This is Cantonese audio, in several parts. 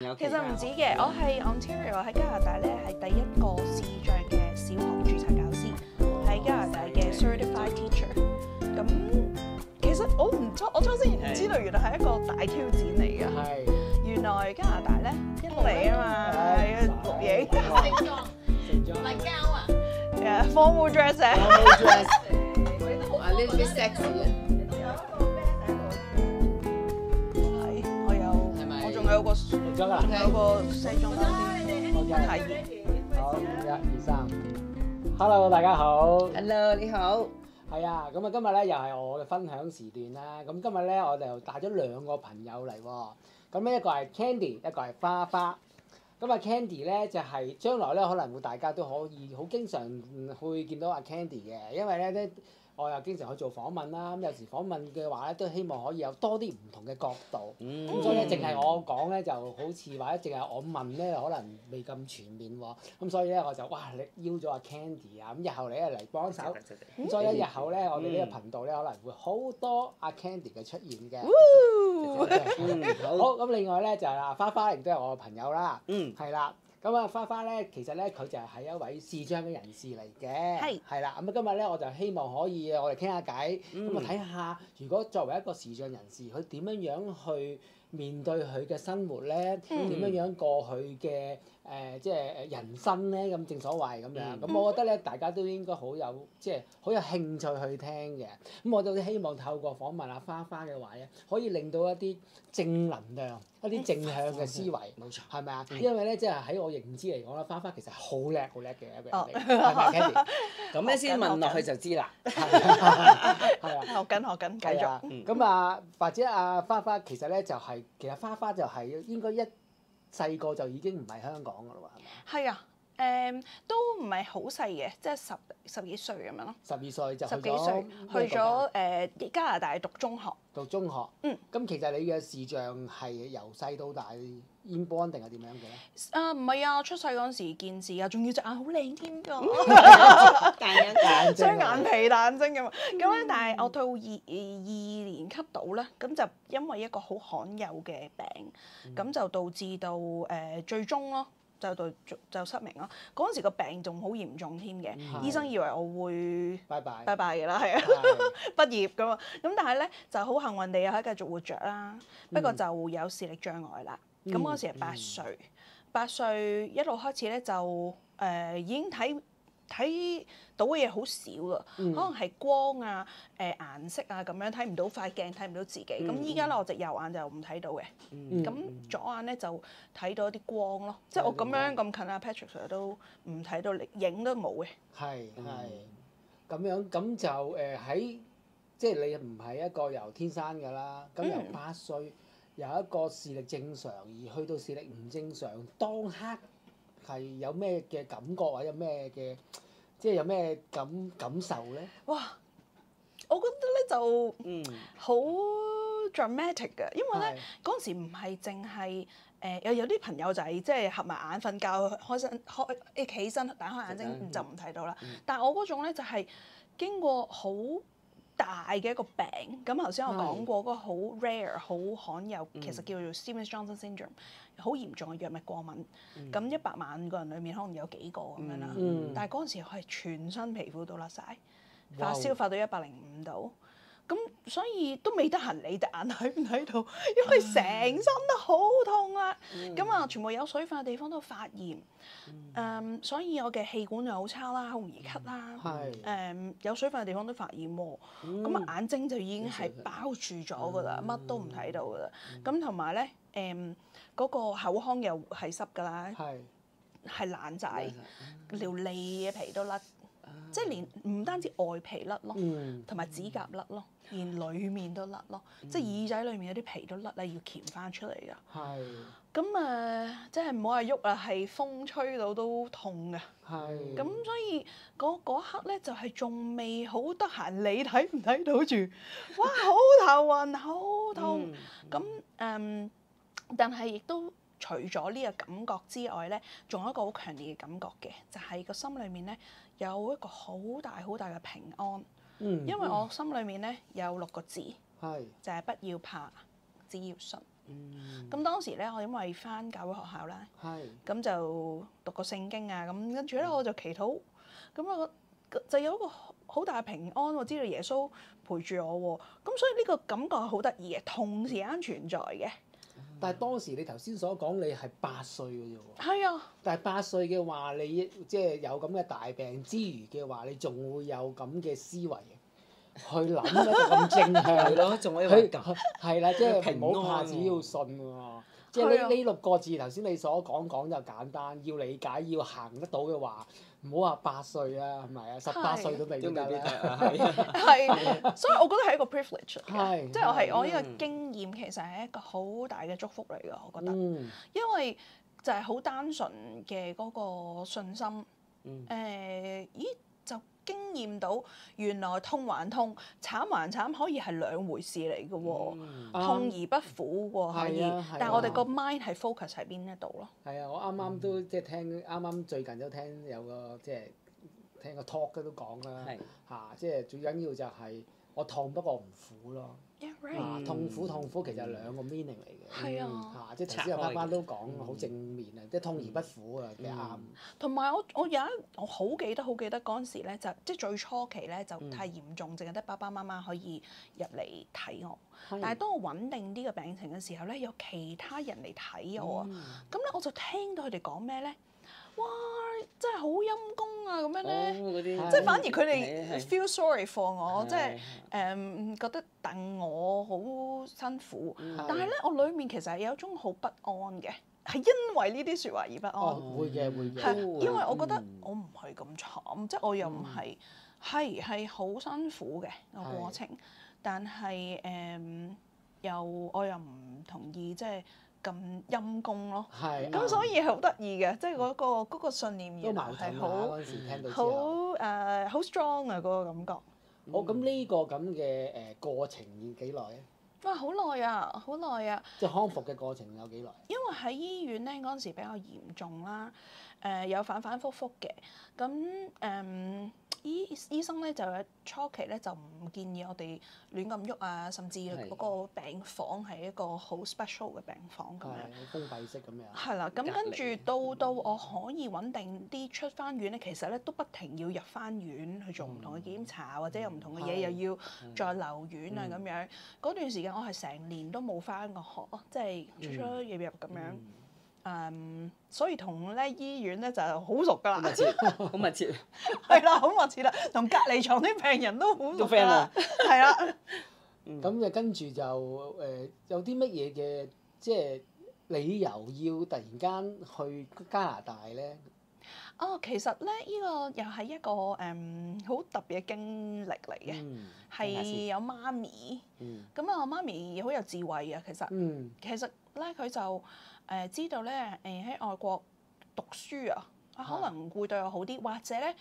其實唔止嘅，我係 Ontario 喺加拿大咧係第一個視障嘅小學註冊教師，喺加拿大嘅 Certified Teacher。咁其實我初先唔知道原來係一個大挑戰嚟嘅。係。原來加拿大咧一嚟啊嘛，係啊錄影。成裝。嚟膠啊！ Yeah, formal dress 啊。formal dress。A little bit sexy 啊！我仲有個西裝衫添，睇熱。好，1、2、3。Hello， 大家好。Hello， 你好。係啊，咁啊今日咧又係我嘅分享時段啦。咁今日咧我哋又帶咗2個朋友嚟喎。咁咧一個係 Candy， 一個係花花。咁啊 Candy 咧就係將來咧可能會大家都可以好經常會見到阿 Candy 嘅，因為咧我又經常去做訪問啦，咁有時訪問嘅話咧，都希望可以有多啲唔同嘅角度。咁所以咧，淨係我講咧，就好似或者淨係我問咧，可能未咁全面喎。咁所以咧，我就你邀咗阿 Candy 啊，咁日後你嚟幫手。咁所以咧，日後咧，我哋呢個頻道咧，可能會好多阿 Candy 嘅出現嘅。好，咁另外咧就係阿花花，亦都係我嘅朋友啦。係啦。咁啊，花花咧，其實咧佢就係一位視障嘅人士嚟嘅，係啦。咁啊，今日咧我就希望可以我哋傾下偈，咁啊睇下如果作為一個視障人士，佢點樣去面對佢嘅生活咧？點樣過佢嘅即係人生咧？咁正所謂咁樣。咁我覺得咧，大家都應該好有好有興趣去聽嘅。咁我都希望透過訪問阿花花嘅話咧，可以令到一啲正能量、一啲正向嘅思維，冇錯，係咪啊？因為咧，即係喺我認知嚟講啦，花花其實好叻嘅一個人嚟，係咪 Candy？咁咧先問落去就知啦。係啊，學緊，繼續。咁啊，或者阿花花其實咧就係，其實花花就係應該一細個就已經唔係香港㗎啦喎，係咪？係啊，都唔係好細嘅，即係十幾歲咁樣咯。12歲就10幾歲去咗加拿大讀中學。讀中學。咁其實你嘅視障係由細到大 inborn 定係點樣嘅咧？唔係啊，出世嗰陣時見視啊，仲要隻眼好靚添㗎，雙眼皮大眼睛咁啊。咁咧，但係我到二年級到咧，咁就因為一個好罕有嘅病，咁就導致到最終咯。就失明咯。嗰陣時個病仲好嚴重添嘅，醫生以為我會拜拜嘅啦，係啊，畢業噶嘛。咁但係咧就好幸運地又可以繼續活着啦。不過就有視力障礙啦。咁嗰陣時係8歲一路開始咧就已經睇到嘅嘢好少啦，可能係光啊、顏色啊咁樣睇唔到塊鏡，睇唔到自己。咁依家咧我隻右眼就唔睇到嘅，咁左眼咧就睇到一啲光咯。即係我咁樣咁近啊 Patrick Sir 都唔睇到，影都冇嘅。係咁樣，咁就喺即係你唔係一個由天生㗎啦。咁由8歲由一個視力正常而去到視力唔正常，當刻係有咩嘅感覺或者有咩嘅，即係有咩感受咧？哇！我覺得咧就好 dramatic 嘅，因為咧嗰陣時唔係淨係有啲朋友仔即係合埋眼瞓覺，企起身打開眼睛就唔睇到啦。但係我嗰種咧就係經過好大嘅一個病，咁頭先我講過嗰個好 rare 好罕有，其實叫做 Stevens-Johnson syndrome， 好嚴重嘅藥物過敏。咁100萬個人裡面可能有幾個咁樣啦。但係嗰陣時我係全身皮膚都甩晒，發燒發到105度。咁所以都未得閒理隻眼睇唔睇到，因為成身都好痛啊！咁啊，全部有水分嘅地方都發炎，所以我嘅氣管又好差啦，好容易咳啦。有水分嘅地方都發炎喎，咁啊眼睛就已經係包住咗噶啦，乜都唔睇到噶啦。咁同埋咧，嗰個口腔又係濕噶啦，係爛晒，條脷嘅皮都甩。即係連唔單止外皮甩咯，同埋指甲甩咯，連裡面都甩咯，即係耳仔裡面有啲皮都甩咧，要鉗翻出嚟㗎。咁即係唔好話喐啊，係風吹到都痛㗎。咁所以嗰刻咧就係仲未好得閒，你睇唔睇到住？哇！好頭暈，好痛。咁但係亦都除咗呢個感覺之外咧，仲有一個好強烈嘅感覺嘅，就係個心裡面咧有一個好大嘅平安。因為我心裡面咧有6個字，就係不要怕，只要信。咁當時咧，我因為返教會學校啦，係咁就讀個聖經啊，咁跟住咧我就祈禱，咁我就有一個好大嘅平安，我知道耶穌陪住我喎，咁所以呢個感覺係好得意嘅，同時間存在嘅。但係當時你頭先所講你係8歲嘅啫喎。係啊，但係8歲嘅話，你即係有咁嘅大病之餘嘅話，你仲會有咁嘅思維去諗一個咁正向係咯，仲可以佢咁。係啦，即係唔好平安怕，只要信喎。即係呢6個字頭先你所講就簡單，要理解要行得到嘅話，唔好話8歲啊，係咪啊？18歲都未必得啦。係，所以我覺得係一個 privilege 嚟嘅，係即係我呢個經驗其實係一個好大嘅祝福嚟㗎，我覺得，因為就係好單純嘅嗰個信心，咦就經驗到原來痛還痛，慘還慘可以係兩回事嚟嘅喎，痛而不苦喎可以，但係我哋個 mind 係 focus 喺邊一度咯。係啊，我啱啱都即係聽，啱啱最近都聽有個即係聽個 talk 都講啦，嚇，即係最緊要就係我痛不過唔苦咯。痛苦其實係兩個 meaning 嚟嘅。係啊，嚇，即係頭先阿爸都講好正面啊，即係痛而不苦啊，幾啱。同埋我好記得嗰陣時咧，就即係最初期咧就太嚴重，淨係得爸爸媽媽可以入嚟睇我。但係當我穩定啲嘅病情嘅時候咧，有其他人嚟睇我啊，咁咧我就聽到佢哋講咩咧？哇！真係好陰公啊，咁樣咧，即係反而佢哋 feel sorry for 我，即係覺得戥我好辛苦。但係咧，我裡面其實係有一種好不安嘅，係因為呢啲説話而不安。會嘅。係因為我覺得我唔係咁慘，即係我又唔係係好辛苦嘅個過程，但係我又唔同意即係咁陰公咯。咁所以係好得意嘅，即係嗰個信念原來係好 strong 啊，嗰個感覺。好，咁呢個咁嘅過程要幾耐咧？哇！好耐啊，好耐啊！即係康復嘅過程有幾耐？因為喺醫院咧嗰陣時比較嚴重啦，有反反覆覆嘅，咁醫生咧就有初期咧就唔建議我哋亂咁喐啊，甚至嗰個病房係一個好 special 嘅病房咁樣，封閉式咁樣。係啦，咁跟住到我可以穩定啲出翻院咧，其實咧都不停要入翻院去做唔同嘅檢查，或者有唔同嘅嘢又要再留院啊咁樣。嗰段時間我係成年都冇翻過學咯，即係出出入入咁樣。所以同咧醫院咧就好熟㗎啦，好密切，係啦，好密切啦，同隔離床啲病人都好熟㗎啦，係啦。咁就跟住就有啲乜嘢嘅即係理由要突然間去加拿大咧？其實咧呢個又係一個好特別嘅經歷嚟嘅，係有媽咪，咁啊我媽咪好有智慧啊，其實咧佢就知道咧喺外國讀書啊，可能會對我好啲，或者咧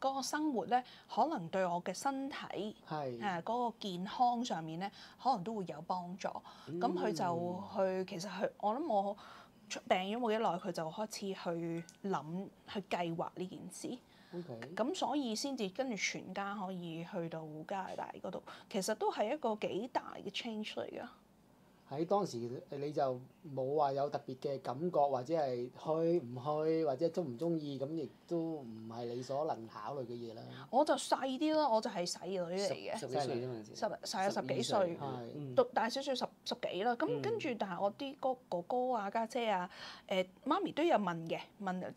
嗰個生活咧可能對我嘅身體嗰個健康上面咧可能都會有幫助。咁佢就其實我諗我病咗冇幾耐，佢就開始去諗去計劃呢件事。咁所以先至跟住全家可以去到加拿大嗰度，其實都係一個幾大嘅 change 嚟㗎。喺當時你就冇話有特別嘅感覺，或者係去唔去，或者中唔中意，咁亦都唔係你所能考慮嘅嘢啦。我就細啲啦，我就係細女嚟嘅，十幾歲啫嘛，十幾歲，讀大少少十幾啦。咁跟住，但係我啲哥哥啊、家姐啊、媽咪都有問即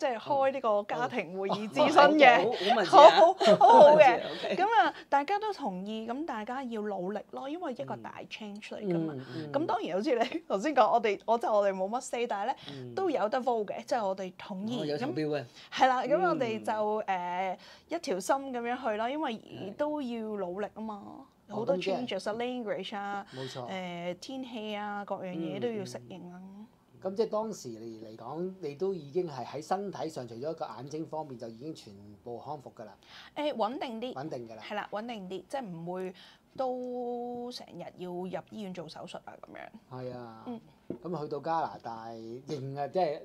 係開呢個家庭會議諮詢嘅，好好嘅。咁啊，大家都同意，咁大家要努力咯，因為一個大 change 嚟㗎嘛。咁當然好似你頭先講，我哋冇乜 say，但係咧都有得 vote 嘅，即係我哋同意咁。係啦，咁我哋就一條心咁樣去啦，因為都要努力啊嘛，好多 changes 啊 ，language 啊，天氣啊，各樣嘢都要適應啊。咁即係當時嚟講，你都已經係喺身體上，除咗個眼睛方面，就已經全部康復㗎啦。穩定啲。穩定㗎啦。係啦，穩定啲，即係唔會都成日要入醫院做手術啊咁樣。係啊。咁去到加拿大，認啊，即係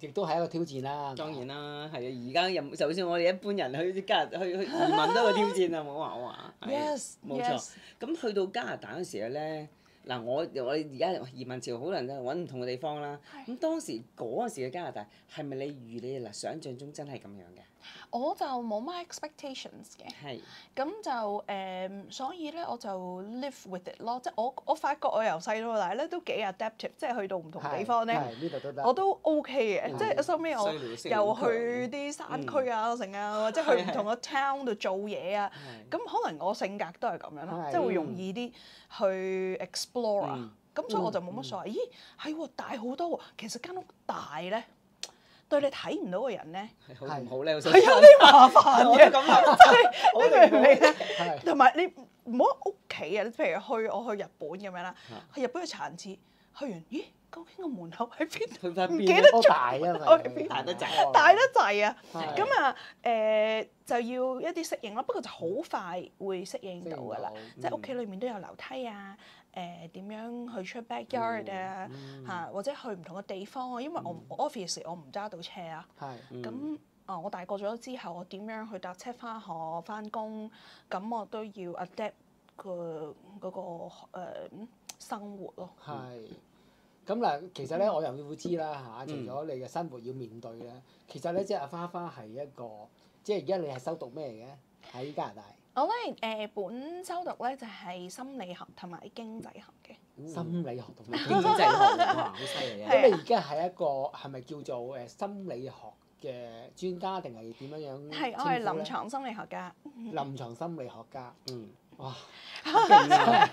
亦都係一個挑戰啦。當然啦，係啊！而家就算我哋一般人去加拿大去移民都係個挑戰啊！冇話我話。Yes，冇錯。咁去到加拿大嗰時候咧，嗱，我而家移民潮好多人都揾唔同嘅地方啦。咁當時嗰陣時嘅加拿大係咪你如你嗱想像中真係咁樣嘅？我就冇乜 expectations 嘅，係。咁就所以咧我就 live with it 咯，即係我發覺我由細到大咧都幾 adaptive，即係去到唔同地方咧，呢度都得，我都 OK 嘅，即係收尾我犀利又去啲山區啊成啊，或者去唔同嘅 town 度做嘢啊，咁可能我性格都係咁樣咯，即係會容易啲去 explore 啊，咁所以我就冇乜所謂。咦係喎，大好多喎，其實間屋大咧。對你睇唔到嘅人咧，好唔好咧？係有啲麻煩嘅，咁啊，即係你明唔明咧？同埋你唔好屋企啊！你譬如我去日本咁樣啦，去日本嘅殘廁，去完咦？究竟個門口喺邊？去翻邊？唔記得咗大啊嘛，大得滯，大得滯啊！咁啊就要一啲適應咯，不過就好快會適應到㗎啦。即係屋企裏面都有樓梯啊，點樣去出 backyard 啊嚇，或者去唔同嘅地方啊。因為我 office 我唔揸到車啊，咁我大個咗之後，我點樣去搭車翻學翻工，咁我都要 adapt 嗰個生活咯。係。咁嗱，其實咧我又會知啦嚇，除咗你嘅生活要面對咧，其實咧即係阿花花係一個，即係而家你係修讀咩嘅喺加拿大？我咧本修讀咧就係心理學同埋經濟學嘅。心理學同埋經濟學哇，好犀利啊！咁你而家係一個係咪叫做心理學嘅專家定係點樣樣？係，我係臨床心理學家。臨床心理學家，哇！勁啊！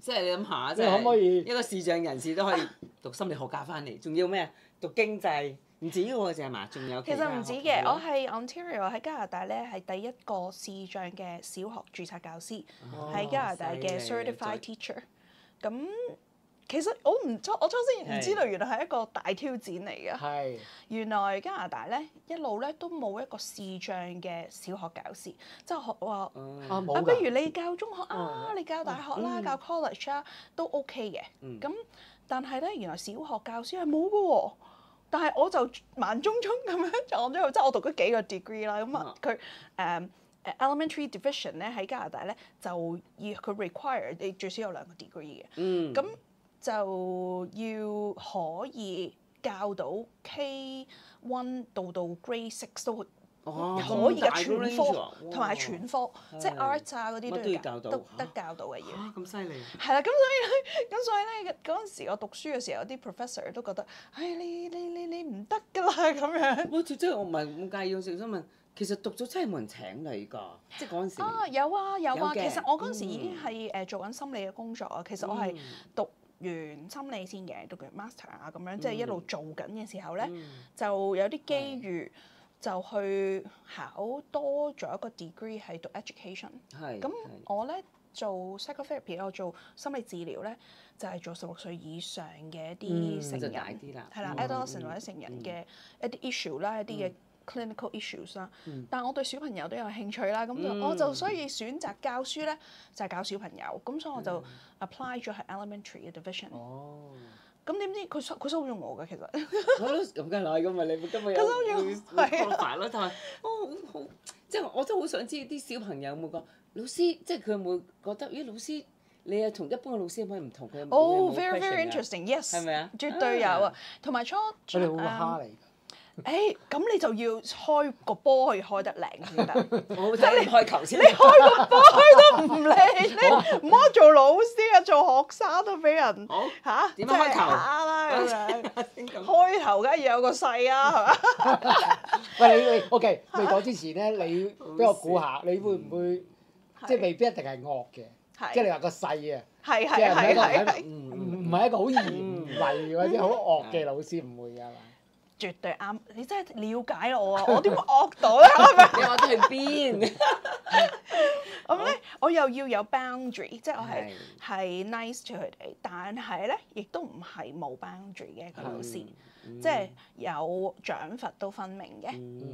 即係你諗下，即係可唔可以一個視障人士都可以讀心理學家翻嚟，仲要咩啊？讀經濟唔止喎，淨係嘛？仲有其實唔止嘅，我係 Ontario 喺加拿大咧係第一個視障嘅小學註冊教師，喺加拿大嘅 Certified Teacher。咁其實我初先唔知道原來係一個大挑戰嚟嘅。係。原來加拿大咧一路咧都冇一個視障嘅小學教師，即係話不如你教中學啊，你教大學啦，教 college 啊都 OK 嘅。咁但係咧原來小學教師係冇嘅喎。但係我就盲中中咁樣撞咗，即係我讀咗幾個 degree 啦。咁啊佢elementary division 咧喺加拿大咧就要佢 require 你最少有2個 degree 嘅。咁就要可以教到 K1到 Grade 6都可以嘅全科，同埋全科，即係 arts 啊嗰啲都要教到，得教到嘅要。咁犀利！係啦，咁所以咧嗰陣時我讀書嘅時候，啲 professor 都覺得，唉你唔得㗎啦咁樣。我即係我唔係咁介意，我想問，其實讀咗真係冇人請你㗎，即係嗰陣時。有啊，其實我嗰陣時已經係做緊心理嘅工作啊。其實我係讀完心理先嘅，讀完 master 啊咁樣，即係一路做緊嘅時候咧，就有啲機遇就去考多咗一個 degree 係讀 education。咁我咧做 psychotherapy，我做心理治療咧，就係做16歲以上嘅一啲成人，係啦 adolescent 或者成人嘅一啲 issue 啦，一啲嘅clinical issues 啦。但係我對小朋友都有興趣啦，咁我就所以選擇教書咧，就係教小朋友。咁所以我就 apply 咗係 elementary 嘅 division。咁點知佢收咗我㗎，其實。我都咁梗係㗎嘛，你今日有會 qualify 咯，但係好即係我真係好想知啲小朋友有冇講老師，即係佢有冇覺得咦老師你係同一般嘅老師有冇唔同？佢有冇 very very interesting，yes，係咪啊？絕對有啊，同埋初佢哋會蝦你㗎。咁你就要開個波可以開得靚先得。我睇你開球先。你開個波開得唔靚，你唔好做老師啊，做學生都俾人嚇點樣開球啦咁樣。開頭梗係要有個勢啊，係嘛？喂你 OK，未講之前咧，你俾我估下，你會唔會即係未必一定係惡嘅？即係你話個勢啊，係唔係一個好嚴厲或者好惡嘅老師，唔會㗎嘛？絕對啱，你真係了解我啊！我點會惡到咧？係咪？你話得去邊？咁咧，我又要有 boundary，即係我係 nice to 佢哋，但係咧亦都唔係冇 boundary 嘅一個老師，即係有獎罰都分明嘅，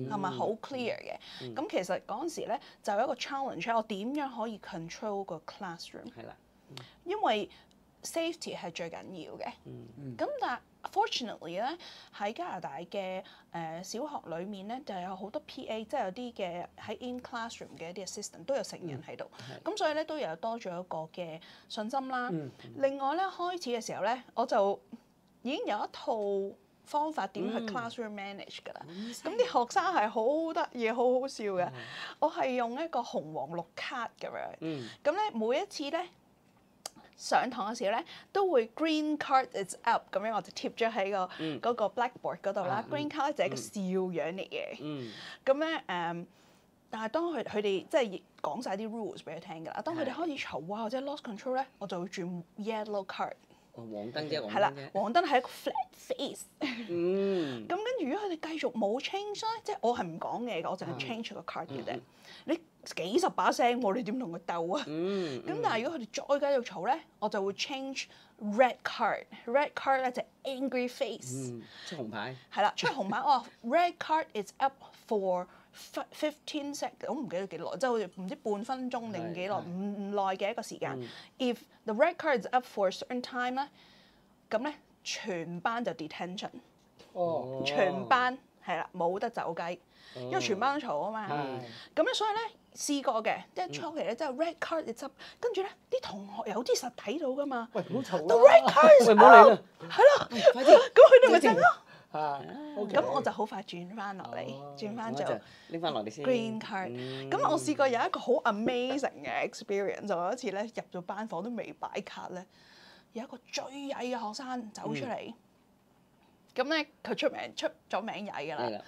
係咪好 clear 嘅？咁其實嗰陣時咧就有一個 challenge，我點樣可以 control 個 classroom？係啦，因為 safety 係最緊要嘅。咁但係 fortunately 咧喺加拿大嘅小學裏面咧就有好多 PA，即係有啲嘅喺 in classroom 嘅一啲 assistant 都有成人喺度，咁所以咧都有多咗一個嘅信心啦。另外咧開始嘅時候咧，我就已經有一套方法點去 classroom manage 㗎啦。咁啲學生係好得意、好好笑嘅。我係用一個紅黃綠卡咁樣。咁咧每一次咧上堂嘅時候咧，都會 green card is up 咁樣，我就貼咗喺嗰個 blackboard 嗰度啦。green card 就係一個笑樣嚟嘅。咁咧但係當佢哋即係講晒啲 rules 俾佢聽㗎啦。當佢哋開始嘈啊或者 lost control 咧，我就會轉 yellow card。黃燈啫，係啦，黃燈係一個 flat face。咁跟住如果佢哋繼續冇 change 咧，即係我係唔講嘢嘅，我淨係 change 個 card 嘅啫。你幾十把聲喎，你點同佢鬥啊？咁但係如果佢哋再繼續嘈咧，我就會 change red card。red card 咧就係 angry face。出紅牌。係啦，出紅牌。哦 ，red card is up for 15 seconds， 我唔記得幾耐，即係好似唔知半分鐘定幾耐，唔耐嘅一個時間。If the red card is up for a certain time 咧，咁咧全班就 detention。全班係啦，冇得走雞，因為全班都嘈啊嘛。咁咧所以咧試過嘅，即係初期咧，即係 red card is up，跟住咧啲同學有啲實睇到㗎嘛。喂，唔好嘈 The red card is up，係咯，咁佢哋咪靜咯。咁我就好快轉翻落嚟，轉翻做拎翻落嚟先 green card。咁我試過有一個好 amazing 嘅 experience，就有一次咧入咗班房都未擺卡咧，有一個最曳嘅學生走出嚟，咁咧佢出咗名曳㗎啦。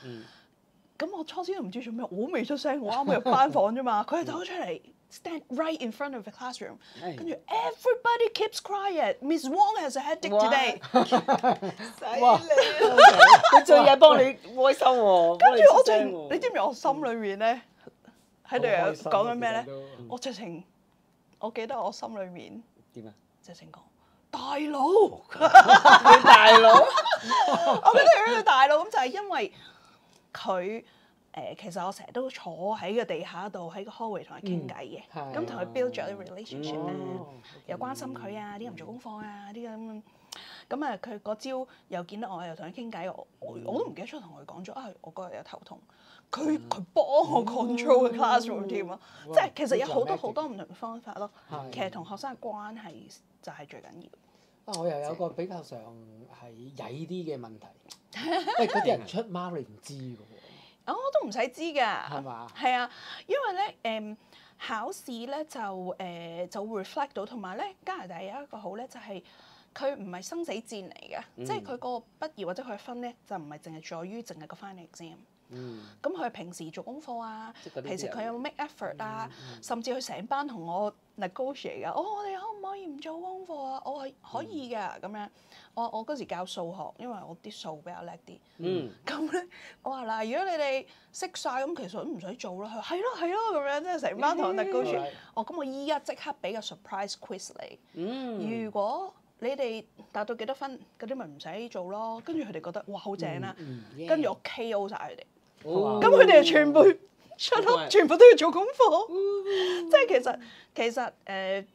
咁我初時都唔知做咩，我未出聲，我啱啱入班房啫嘛，佢係走出嚟。Stand right in front of the classroom，跟住 everybody keeps quiet。Miss Wong has a headache today。哇！佢最嘢幫你開心喎。跟住我你知唔知我心裏面咧喺度講緊咩咧？我直情，我記得我心裏面點啊？直情講大佬，大佬，我記得佢叫大佬，咁就係因為佢。其實我成日都坐喺個地下度，喺個 hallway 同佢傾偈嘅，咁同佢 build 咗啲 relationship 咧，又關心佢啊，啲人唔做功課啊，啲咁。咁啊，佢嗰朝又見到我，又同佢傾偈，我都唔記得咗同佢講咗啊，我嗰日有頭痛，佢幫我 control 個 classroom 添啊，即係其實有好多唔同嘅方法咯。其實同學生嘅關係就係最緊要。我又有個比較上係曳啲嘅問題，喂，嗰啲人出貓你唔知㗎喎。我都唔使知㗎，係嘛？係啊，因為咧考試咧就 reflect 到，同埋咧加拿大有一個好咧就係佢唔係生死戰嚟嘅，即係佢個畢業或者佢分咧就唔係淨係在於淨係個 final exam。咁佢平時做功課啊，平時佢有冇 make effort 啊，甚至佢成班同我 negotiate 㗎。我哋可唔可以唔做功課啊？我係可以㗎咁樣。我嗰時教數學，因為我啲數比較叻啲。咁咧，我話嗱，如果你哋識晒，咁其實都唔使做啦。佢話係咯咁樣，即係成班同我 negotiate。咁我依家即刻俾個 surprise quiz 你。如果你哋達到幾多分，嗰啲咪唔使做咯。跟住佢哋覺得哇好正啦，跟住我 KO 晒佢哋。咁佢哋全部出屋，全部都要做功課。即係其實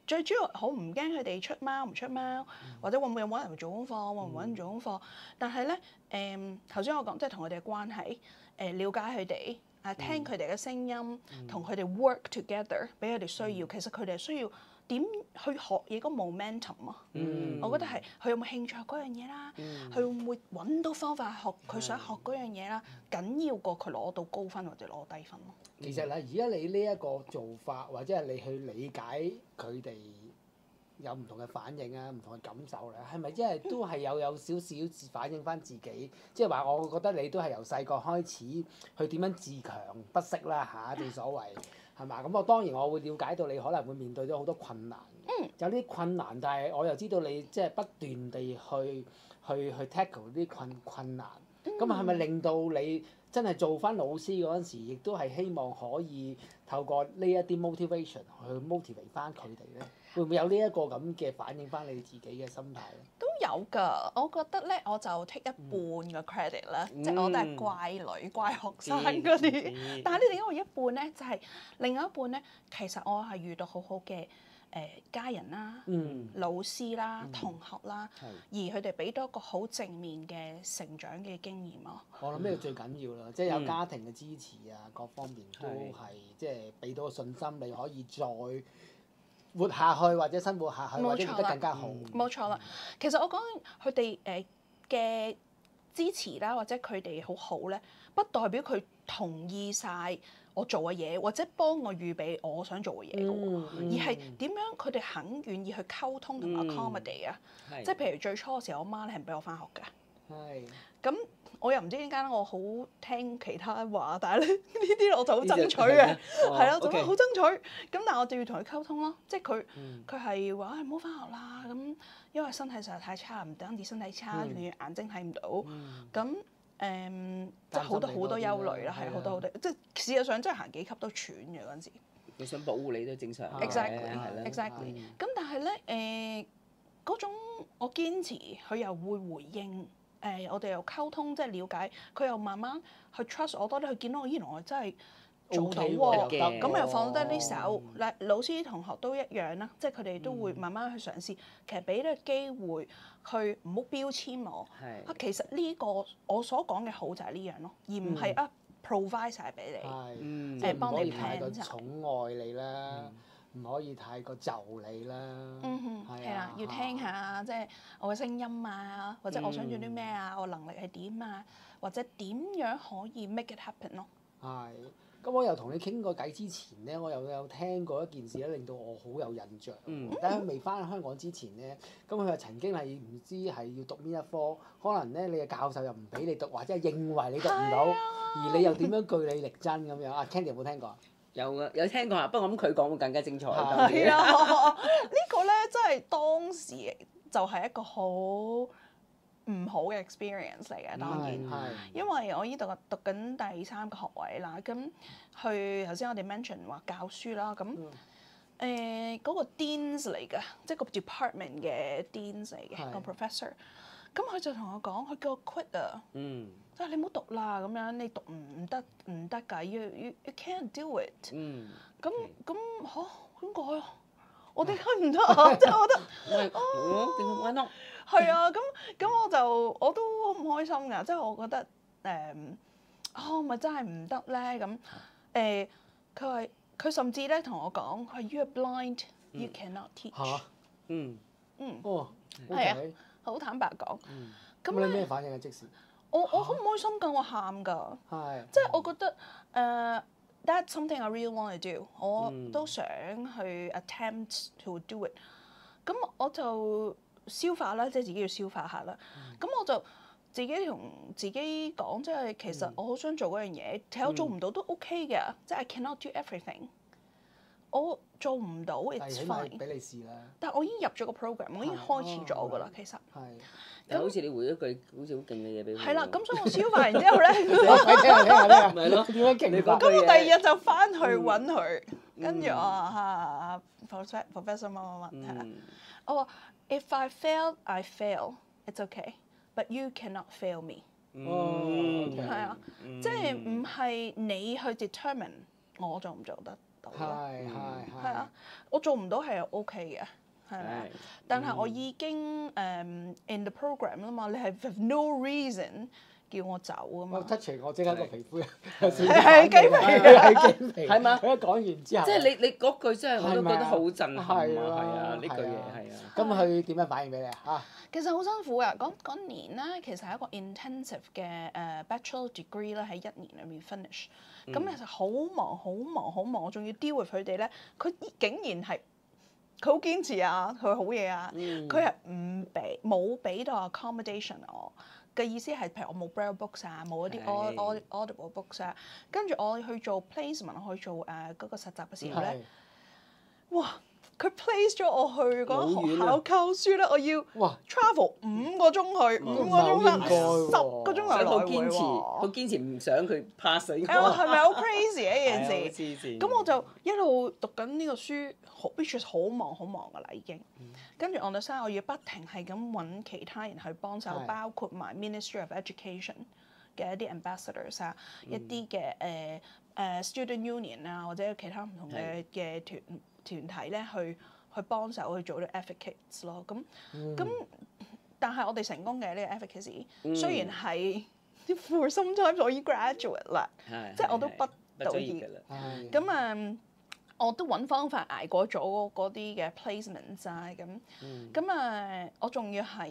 最主要好唔驚佢哋出貓唔出貓，或者會唔會揾人做功課，會唔會揾人做功課？但係咧頭先我講即係同佢哋嘅關係，了解佢哋，聽佢哋嘅聲音，同佢哋 work together， 俾佢哋需要。其實佢哋係需要點去學嘢個 momentum 啊？我覺得係佢有冇興趣學嗰樣嘢啦，佢會唔會揾到方法學佢想學嗰樣嘢啦？緊要過佢攞到高分或者攞低分咯。其實嗱，而家你呢一個做法，或者係你去理解佢哋有唔同嘅反應啊、唔同嘅感受咧，係咪即係都係有少少反映翻自己？即係話，我覺得你都係由細個開始去點樣自強不息啦嚇，正所謂係嘛？咁我當然我會了解到你可能會面對咗好多困難，有啲困難，但係我又知道你即係不斷地去 tackle 啲困難。咁係咪令到你真係做翻老師嗰陣時，亦都係希望可以透過呢一啲 motivation 去 motivate 翻佢哋咧？會唔會有呢一個咁嘅反映翻你自己嘅心態咧？都有㗎，我覺得咧，我就 take 一半嘅 credit 啦，即係我都係乖女、乖學生嗰啲。但係你點解會一半咧？就係另外一半咧，其實我係遇到好好嘅家人啦、嗯老師啦、同學啦，而佢哋俾到一個好正面嘅成長嘅經驗咯。我諗呢個最緊要啦，即係有家庭嘅支持啊，各方面都係即係俾到個信心，你可以再活下去或者生活下去，或者活得更加好。冇錯啦，其實我講佢哋嘅支持啦，或者佢哋好好咧，不代表佢同意晒我做嘅嘢，或者幫我預備我想做嘅嘢嘅喎，而係點樣佢哋肯願意去溝通同埋 accommodate 啊。即係譬如最初嘅時候，我媽咧係唔俾我翻學㗎。係。咁我又唔知點解我好聽其他話，但係咧呢啲我就好爭取嘅，係咯，就好爭取。咁但係我就要同佢溝通咯，即係佢係話唔好翻學啦，咁因為身體實在太差，唔單止身體差，仲要眼睛睇唔到。咁即係好多憂慮啦，係好多，即係事實上真係行幾級都喘嘅嗰陣時。佢想保護你都正常嘅。Exactly。咁但係咧嗰種我堅持，佢又會回應。我哋又溝通，即係了解，佢又慢慢去 trust 我多啲，佢見到我我真係做到喎，咁又放低啲手。老師同學都一樣啦，即係佢哋都會慢慢去嘗試，其實俾呢個機會去唔好標籤我。其實呢個我所講嘅好就係呢樣咯，而唔係provide 曬俾你，幫你 plan 曬。寵愛你啦。唔可以太過就你啦，係啦，要聽下即係我嘅聲音啊，或者我想做啲咩啊，我能力係點啊，或者點樣可以 make it happen 咯。係，咁我又同你傾過偈之前咧，我又有聽過一件事咧，令到我好有印象。但係未翻香港之前咧，咁佢又曾經係唔知係要讀邊一科，可能咧你嘅教授又唔俾你讀，或者係認為你讀唔到，而你又點樣據理力爭咁樣？阿 Candy 有冇聽過？有啊，有聽過啊，不過我諗佢講會更加精彩。係啊，呢個咧真係當時就係一個好唔好嘅 experience 嚟嘅，當然，因為我依度讀緊第3個學位啦，咁去頭先我哋 mention 話教書啦，咁嗰個 deans 嚟嘅，即係個 department 嘅 deans 嚟嘅個 professor，咁佢就同我講，佢叫我 quit 啊。即係你唔好讀啦，咁樣你讀唔得㗎，you can't do it。咁嚇點解啊？我點解唔得啊？即係我覺得，點解係啊，咁我都好唔開心㗎，即係我覺得咪真係唔得咧咁佢甚至咧同我講，佢 you are blind you cannot teach。係啊，好坦白講。咁你咩反應啊？即時？我好唔開心㗎，我喊㗎，即係我覺得that's something I really want to do，我都想去 attempt to do it。咁我就消化啦，即係自己要消化下啦。咁我就自己同自己講，即係其實我好想做嗰樣嘢，其實我做唔到都 OK 嘅，即係 I cannot do everything。我做唔到 it's fine。俾你試啦。但係我已經入咗個 program，我已經開始咗㗎啦，其實。咁好似你回一句好似好勁嘅嘢俾佢。係啦，咁所以我消化完之後咧，係咯，點樣勁？咁我第2日就翻去揾佢，跟住我話professor 乜乜乜，我話 if I fail I fail，it's okay，but you cannot fail me。係啊，即係唔係你去 determine 我做唔做得到？係啊，我做唔到係 OK 嘅。係咪？但係我已經in the program 啦嘛，你係 have no reason 叫我走啊嘛。touch 我即刻個皮膚係雞皮，係嘛？佢一講完之後，即係你嗰句真係我都覺得好震撼啊！係啊，呢句嘢係啊。咁佢點樣反應俾你啊？其實好辛苦啊！嗰年咧，其實係一個 intensive 嘅bachelor degree 啦，喺1年裏面 finish。咁其實好忙，我仲要 deal with 佢哋咧，佢竟然係。佢好堅持啊，佢好嘢啊，佢係冇俾到 accommodation 我嘅意思係，譬如我冇 braille books 啊，冇一啲 audible books 啊，跟住我去做 placement，我去做嗰個實習嘅時候咧，哇！佢 place 咗我去嗰個學校教書咧，我要 travel 5個鐘去，5個鐘翻，10個鐘頭來回喎。好堅持唔想佢 pass 呢個。係咪好 crazy 呢件事？咁我就一路讀緊呢個書，which is 好忙㗎啦已經。跟住 on the side 我要不停係咁揾其他人去幫手，包括埋 Ministry of Education 嘅一啲 ambassadors 啊，一啲嘅student union 啊，或者其他唔同嘅團體咧，去去幫手去做啲 advocates 咯。咁但係我哋成功嘅呢個 advocacy，雖然係 for sometimes 我已經 graduate 啦，即係我都畢到業咁我都揾方法捱過咗嗰啲嘅 placement 啊咁我仲要係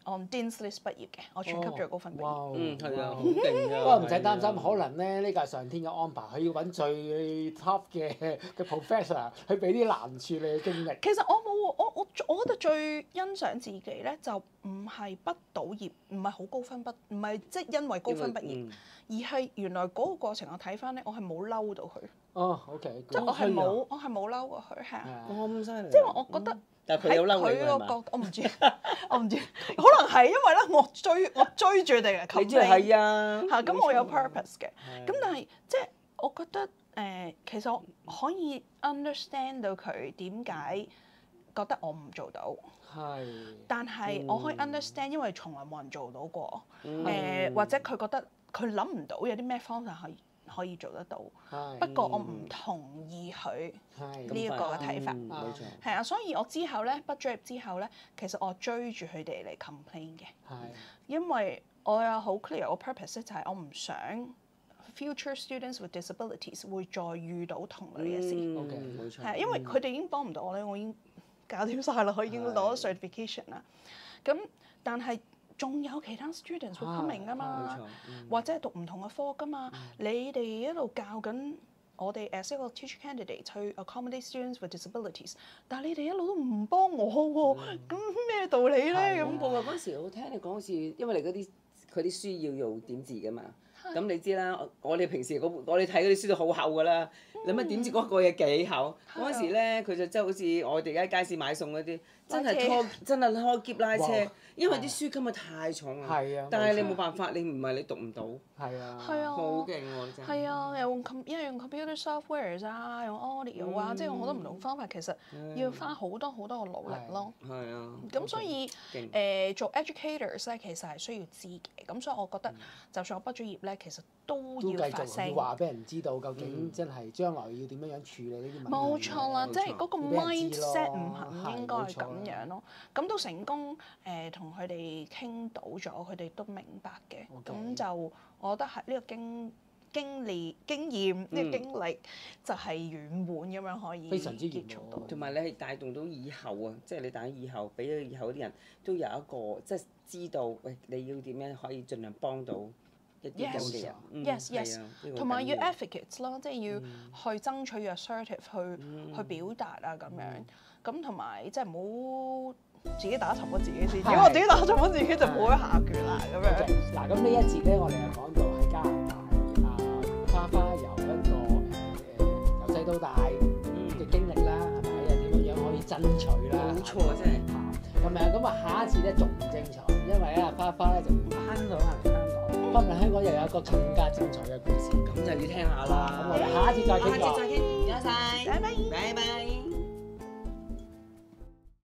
on Dean's List 畢業嘅，我全級最高分畢業。係啊，好勁啊！不過唔使擔心，可能咧呢個係上天嘅安排，佢要揾最 top 嘅 professor 去俾啲難處你嘅經歷。其實我冇我覺得最欣賞自己咧，就唔係畢到業，唔係好高分畢，唔係即係因為高分畢業，而係原來嗰個過程我睇翻咧，我係冇嬲到佢。哦，OK，即係我係冇嬲過佢，係啊。咁犀利！即係話我覺得。但係佢有嬲你㗎嘛？我唔知，可能係因為咧，我追住你嘅 complain。你知係啊。咁我有 purpose 嘅。咁但係即係我覺得其實我可以 understand 到佢點解覺得我唔做到。但係我可以 understand，因為從來冇人做到過。或者佢覺得佢諗唔到有啲咩方法可以做得到，不過我唔同意佢呢一個嘅睇法。冇錯。係啊，所以我之後咧畢咗業之後咧，其實我追住佢哋嚟 complain 嘅，因為我有好 clear 個 purpose 咧，就係我唔想 future students with disabilities 會再遇到同類嘅事。冇錯。係因為佢哋已經幫唔到我咧，我已經搞掂晒啦，我已經攞咗 certification 啦。咁但係仲有其他 students 會 coming 㗎嘛，或者係讀唔同嘅科㗎嘛。你哋一路教緊我哋 as 一個 teacher candidate 去 accommodate students with disabilities， 但係你哋一路都唔幫我喎，咁咩道理咧？咁我話嗰陣時，我聽你講好似，因為你佢啲書要用點字㗎嘛。咁你知啦，我哋平時我哋睇嗰啲書都好厚㗎啦。你乜點知嗰個嘢幾厚？嗰陣時咧，佢就真係好似我哋而家街市買餸嗰啲，真係拖篋拉車，因為啲書根本太重啊。但係你冇辦法，你唔係你讀唔到。係啊。好勁喎！真係。係啊，因為用 computer softwares 啊，用 audio 啊，即係用好多唔同方法，其實要花好多好多嘅努力咯。係啊。咁所以做 educators 咧，其實係需要知嘅。咁所以我覺得，就算我畢咗業咧，其實都要發聲，要話俾人知道究竟真係將來要點樣樣處理呢啲問題。冇錯啦，即係嗰個 mindset 唔應該係咁樣咯。咁都成功同佢哋傾到咗，佢哋都明白嘅。咁就我覺得係呢個經驗呢個經歷就係圓滿咁樣可以非常之結束到。同埋你係帶動到以後啊，即係你帶以後俾咗以後啲人都有一個即係知道，喂，你要點樣可以盡量幫到一啲咁嘅人。Yes，同埋要 advocates 咯，即係要去爭取要 assertive 去表達啊咁樣。咁同埋即係唔好自己打沉咗自己先，如果我自己打沉咗自己就冇得下決啦咁樣。嗱，咁呢一節咧，我哋又講到喺加拿大花花由一個由細到大嘅經歷啦，係咪？又點樣可以爭取啦？冇錯，真係。咁啊，下一次咧仲精彩，因為咧花花咧就翻到嚟香港，翻嚟香港又有一個更加精彩嘅故事，咁就要聽下啦。咁我哋下一次再傾過。唔該晒，拜拜。